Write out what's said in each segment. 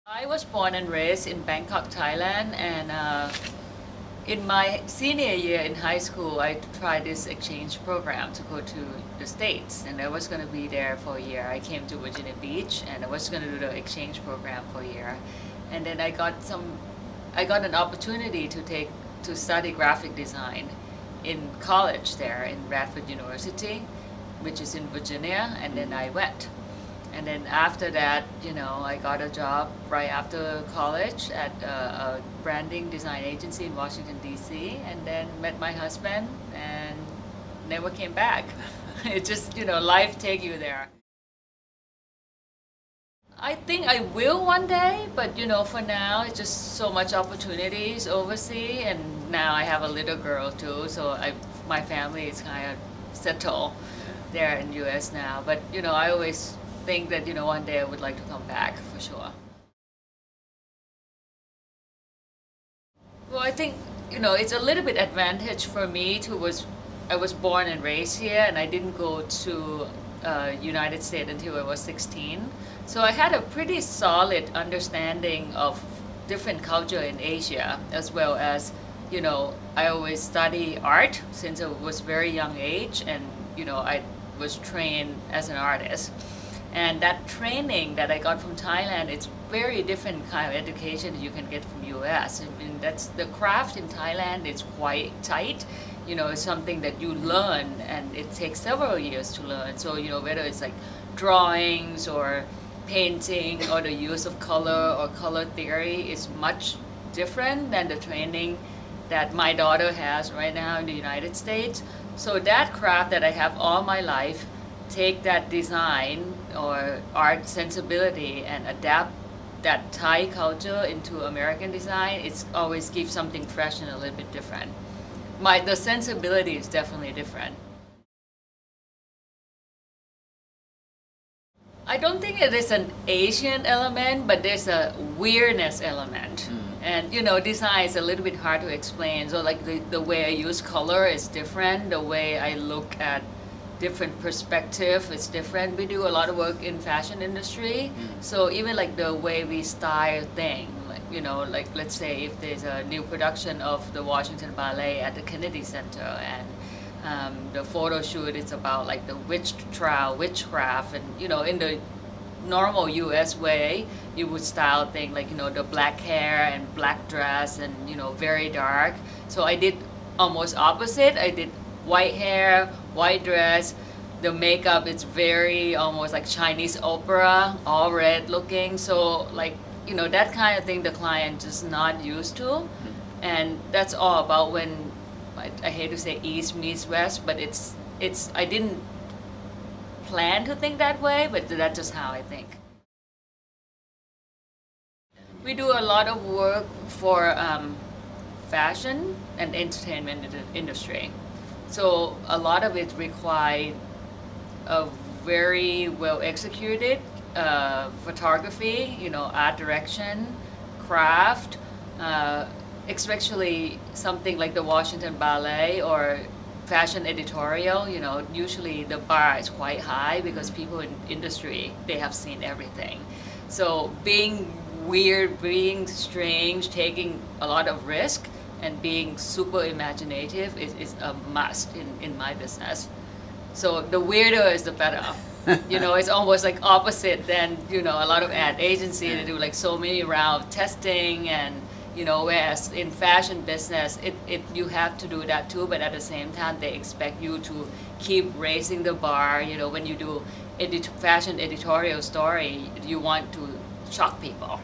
I was born and raised in Bangkok, Thailand, and in my senior year in high school, I tried this exchange program to go to the States, and I was going to be there for a year. I came to Virginia Beach, and I was going to do the exchange program for a year, and then I got an opportunity to study graphic design in college there in Radford University, which is in Virginia, and then I went. And then after that, I got a job right after college at a branding design agency in Washington, D.C., and then met my husband and never came back. It just, life take you there. I think I will one day, but for now, it's just so much opportunities overseas, and now I have a little girl too, so my family is kind of settled there in U.S. now. But I always think that one day I would like to come back for sure. Well, I think it's a little bit advantage for me I was born and raised here, and I didn't go to United States until I was 16. So I had a pretty solid understanding of different culture in Asia, as well as I always study art since I was very young age, and I was trained as an artist. And that training that I got from Thailand, it's very different kind of education you can get from US. I mean, the craft in Thailand is quite tight. It's something that you learn, and it takes several years to learn. So, whether it's like drawings or painting or the use of color or color theory is much different than the training that my daughter has right now in the United States. So that craft that I have all my life, take that design or art sensibility and adapt that Thai culture into American design, it's always gives something fresh and a little bit different. The sensibility is definitely different. I don't think it is an Asian element, but there's a weirdness element. And design is a little bit hard to explain. So like the way I use color is different, the way I look at different perspective is different. We do a lot of work in fashion industry, so even like the way we style thing, like let's say if there's a new production of the Washington Ballet at the Kennedy Center, and the photo shoot is about like the witch trial, witchcraft, and in the normal US way you would style thing like the black hair and black dress and very dark. So I did almost opposite. I did white hair, white dress, the makeup is very almost like Chinese opera, all red looking. So like, that kind of thing the client is not used to. And that's all about when, I hate to say East meets West, but I didn't plan to think that way, but that's just how I think. We do a lot of work for fashion and entertainment industry. So a lot of it required a very well executed photography, art direction, craft, especially something like the Washington Ballet or fashion editorial. Usually the bar is quite high because people in industry, they have seen everything. So being weird, being strange, taking a lot of risk, and being super imaginative is a must in my business. So the weirder is the better. It's almost like opposite than, a lot of ad agency, they do like so many rounds of testing, and, whereas in fashion business, you have to do that too, but at the same time, they expect you to keep raising the bar. When you do fashion editorial story, you want to shock people.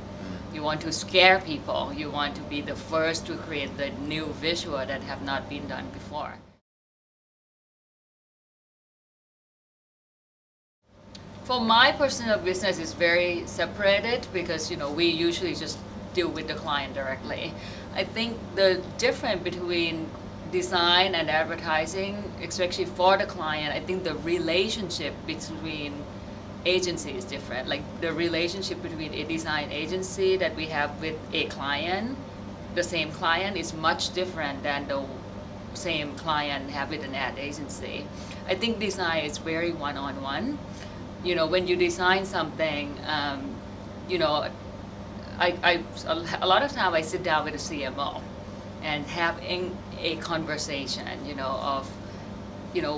You want to scare people. You want to be the first to create the new visual that have not been done before. For my personal business, it's very separated because we usually just deal with the client directly. I think the difference between design and advertising, especially for the client, I think the relationship between agency is different. Like the relationship between a design agency that we have with a client, the same client, is much different than the same client have with an ad agency. I think design is very one-on-one. When you design something, a lot of time I sit down with a CMO and having a conversation, of,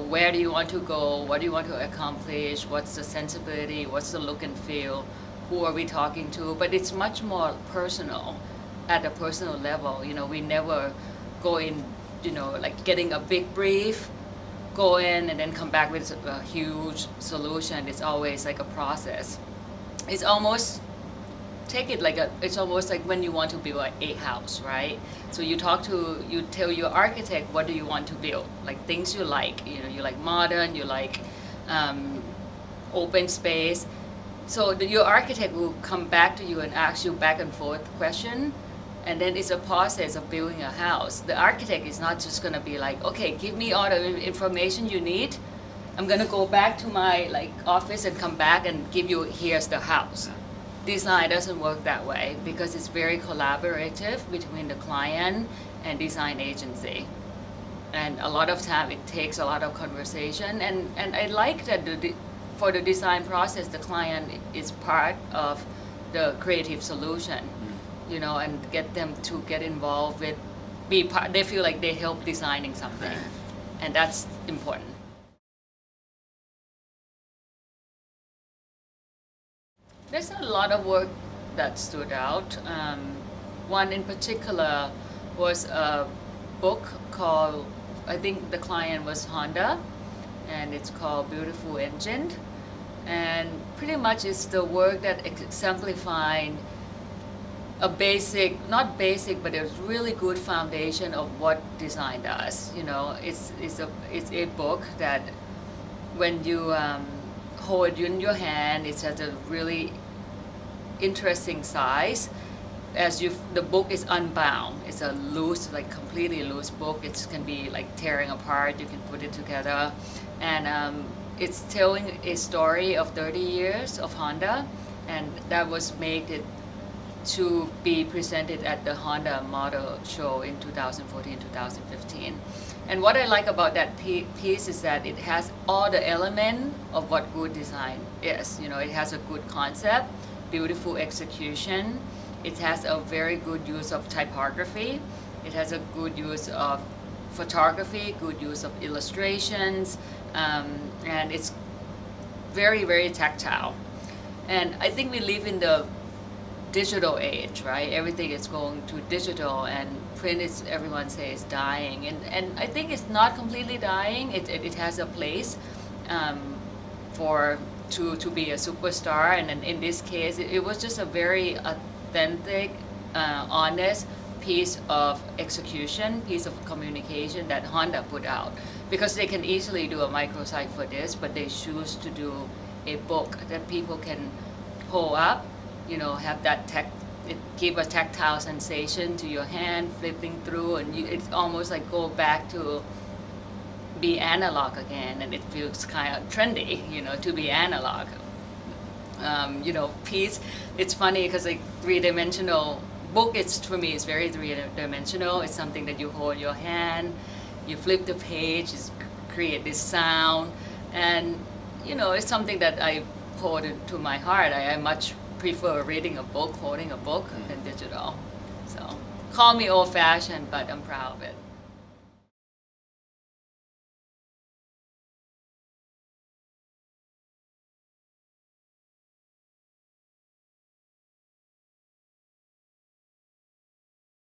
where do you want to go, what do you want to accomplish, what's the sensibility, what's the look and feel, who are we talking to, but it's much more personal, at a personal level. We never go in, like getting a big brief, go in and then come back with a huge solution. It's always like a process. It's almost, it's almost like when you want to build a house, right? So you tell your architect, what do you want to build? Like things you like, you like modern, you like open space. So your architect will come back to you and ask you back and forth question, and then it's a process of building a house. The architect is not just gonna be like, okay, give me all the information you need. I'm gonna go back to my office and come back and give you, here's the house. Design doesn't work that way because it's very collaborative between the client and design agency. And a lot of time it takes a lot of conversation, and I like that for the design process, the client is part of the creative solution, and get them to get involved with, be part, they feel like they help designing something, and that's important. There's a lot of work that stood out. One in particular was a book called, I think the client was Honda, and it's called Beautiful Engine. And pretty much it's the work that exemplified a basic, not basic, but a really good foundation of what design does. It's a book that when you hold it in your hand, it's at a really interesting size. The book is unbound. It's a loose, completely loose book. It can be tearing apart. You can put it together, and it's telling a story of 30 years of Honda, and that was made to be presented at the Honda Motor Show in 2014-2015. And what I like about that piece is that it has all the elements of what good design is. It has a good concept, beautiful execution. It has a very good use of typography. It has a good use of photography, good use of illustrations, and it's very, very tactile. And I think we live in the digital age, right? Everything is going to digital, and print is, everyone says, dying. And I think it's not completely dying. It has a place to be a superstar, and in this case, it was just a very authentic, honest piece of execution, piece of communication that Honda put out, because they can easily do a microsite for this, but they choose to do a book that people can hold up, have that give a tactile sensation to your hand, flipping through, and it's almost like go back to be analog again, and it feels kind of trendy, to be analog. Piece, it's funny because three-dimensional book, for me, it's very three-dimensional. It's something that you hold in your hand, you flip the page, create this sound, and it's something that I hold to my heart. I much prefer reading a book, holding a book, than digital. So call me old-fashioned, but I'm proud of it.